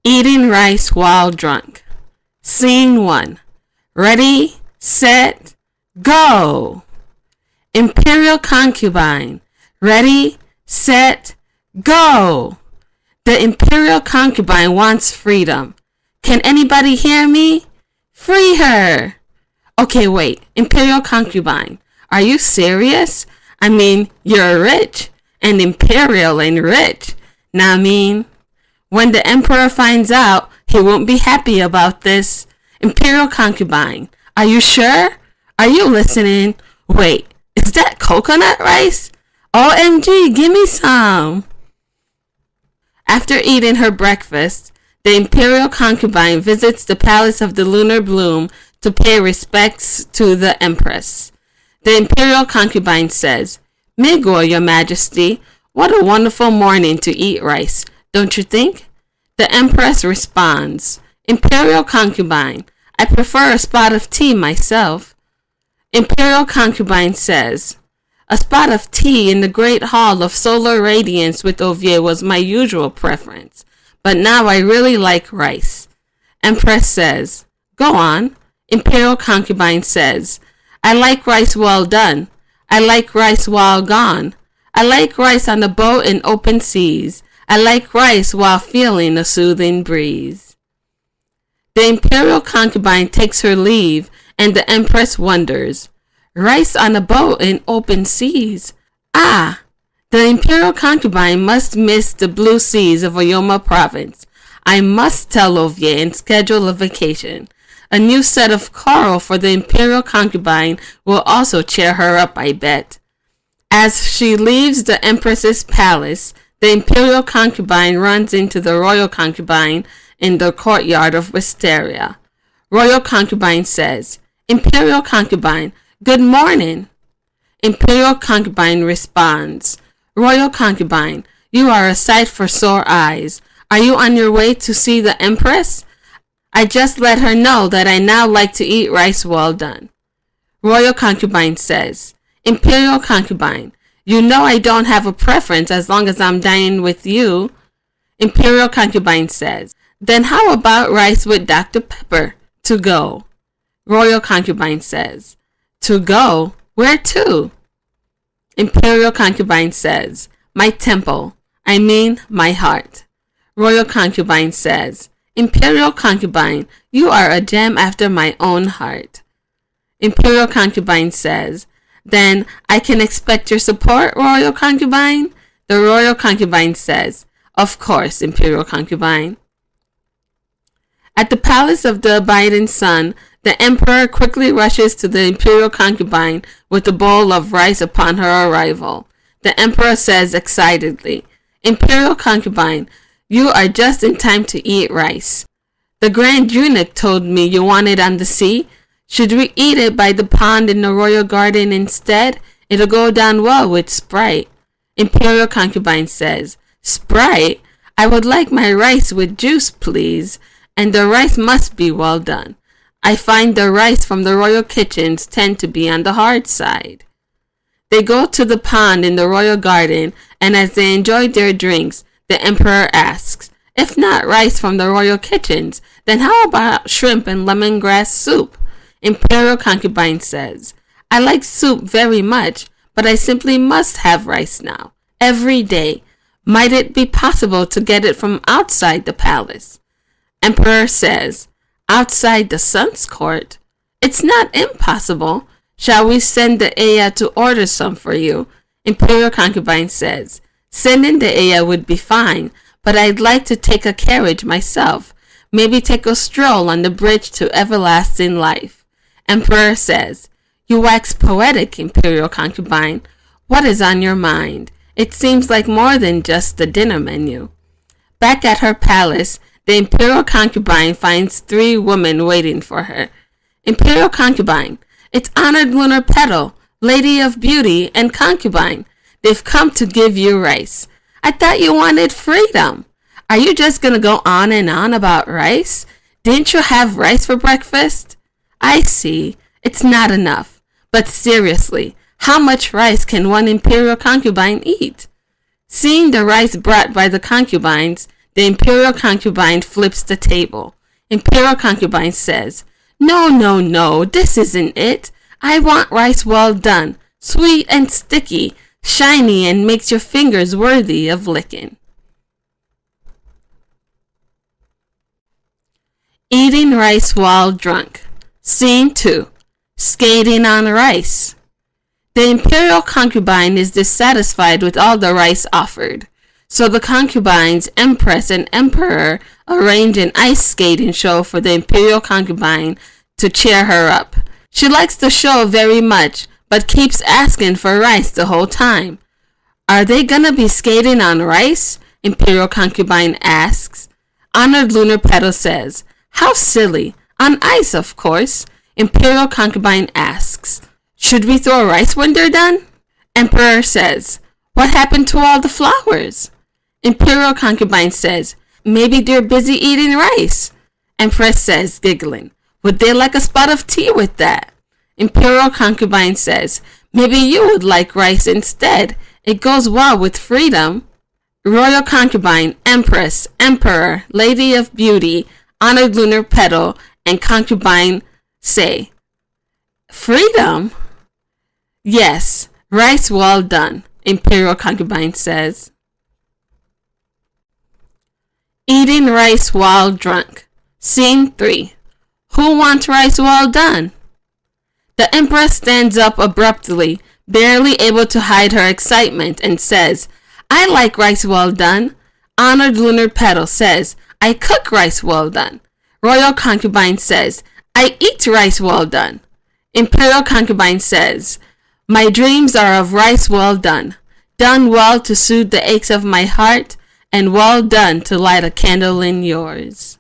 Eating rice while drunk. Scene 1. Ready, set, go! Imperial Concubine. Ready, set, go! The Imperial Concubine wants freedom. Can anybody hear me? Free her! Okay, wait. Imperial Concubine. Are you serious? I mean, you're rich. And imperial and rich. Now, I mean, when the Emperor finds out, he won't be happy about this. Imperial Concubine. Are you sure? Are you listening? Wait, is that coconut rice? OMG, give me some. After eating her breakfast, the Imperial Concubine visits the palace of the Lunar Bloom to pay respects to the Empress. The Imperial Concubine says, "Migor, Your Majesty, what a wonderful morning to eat rice, don't you think?" The Empress responds, "Imperial Concubine, I prefer a spot of tea myself." Imperial Concubine says, "A spot of tea in the great hall of solar radiance with Ovier was my usual preference, but now I really like rice." Empress says, "Go on." Imperial Concubine says, "I like rice well done. I like rice while gone. I like rice on the boat in open seas. I like rice while feeling a soothing breeze." The Imperial Concubine takes her leave, and the Empress wonders, rice on a boat in open seas? Ah, the Imperial Concubine must miss the blue seas of Oyoma Province. I must tell Ovier and schedule a vacation. A new set of coral for the Imperial Concubine will also cheer her up, I bet. As she leaves the Empress's palace, the Imperial Concubine runs into the Royal Concubine in the courtyard of Wisteria. Royal Concubine says, "Imperial Concubine, good morning." Imperial Concubine responds, "Royal Concubine, you are a sight for sore eyes. Are you on your way to see the Empress? I just let her know that I now like to eat rice well done." Royal Concubine says, "Imperial Concubine, you know I don't have a preference as long as I'm dining with you." Imperial Concubine says, "Then how about rice with Dr. Pepper? To go." Royal Concubine says, "To go? Where to?" Imperial Concubine says, "My temple. I mean my heart." Royal Concubine says, "Imperial Concubine, you are a gem after my own heart." Imperial Concubine says, "Then I can expect your support, Royal Concubine?" The Royal Concubine says, "Of course, Imperial Concubine." At the palace of the Abiding Sun, the Emperor quickly rushes to the Imperial Concubine with a bowl of rice upon her arrival. The Emperor says excitedly, "Imperial Concubine, you are just in time to eat rice. The Grand Eunuch told me you want it on the sea. Should we eat it by the pond in the royal garden instead? It'll go down well with Sprite." Imperial Concubine says, "Sprite? I would like my rice with juice, please. And the rice must be well done. I find the rice from the royal kitchens tend to be on the hard side." They go to the pond in the royal garden, and as they enjoy their drinks, the Emperor asks, "If not rice from the royal kitchens, then how about shrimp and lemongrass soup?" Imperial Concubine says, "I like soup very much, but I simply must have rice now, every day. Might it be possible to get it from outside the palace?" Emperor says, "Outside the sun's court? It's not impossible. Shall we send the Aya to order some for you?" Imperial Concubine says, "Sending the Aya would be fine, but I'd like to take a carriage myself. Maybe take a stroll on the bridge to everlasting life." Emperor says, "You wax poetic, Imperial Concubine. What is on your mind? It seems like more than just the dinner menu." Back at her palace, the Imperial Concubine finds 3 women waiting for her. "Imperial Concubine, it's Honored Lunar Petal, Lady of Beauty, and Concubine. They've come to give you rice. I thought you wanted freedom. Are you just going to go on and on about rice? Didn't you have rice for breakfast?" "I see. It's not enough. But seriously, how much rice can one Imperial Concubine eat?" Seeing the rice brought by the concubines, The Imperial Concubine flips the table. Imperial Concubine says, "No, no, no, this isn't it. I want rice well done, sweet and sticky, shiny and makes your fingers worthy of licking." Eating rice while drunk. Scene 2. Skating on rice. The Imperial Concubine is dissatisfied with all the rice offered. So the concubines, Empress and Emperor, arrange an ice skating show for the Imperial Concubine to cheer her up. She likes the show very much, but keeps asking for rice the whole time. "Are they gonna be skating on rice?" Imperial Concubine asks. Honored Lunar Petal says, "How silly. On ice, of course." Imperial Concubine asks, "Should we throw rice when they're done?" Emperor says, "What happened to all the flowers?" Imperial Concubine says, "Maybe they're busy eating rice." Empress says, giggling, "Would they like a spot of tea with that?" Imperial Concubine says, "Maybe you would like rice instead. It goes well with freedom." Royal Concubine, Empress, Emperor, Lady of Beauty, Honored Lunar Petal, and Concubine say, "Freedom?" "Yes, rice well done," Imperial Concubine says. Eating rice while drunk. Scene 3. Who wants rice well done? The Empress stands up abruptly, barely able to hide her excitement, and says, "I like rice well done." Honored Lunar Petal says, "I cook rice well done." Royal Concubine says, "I eat rice well done." Imperial Concubine says, "My dreams are of rice well done well to soothe the aches of my heart, and well done to light a candle in yours."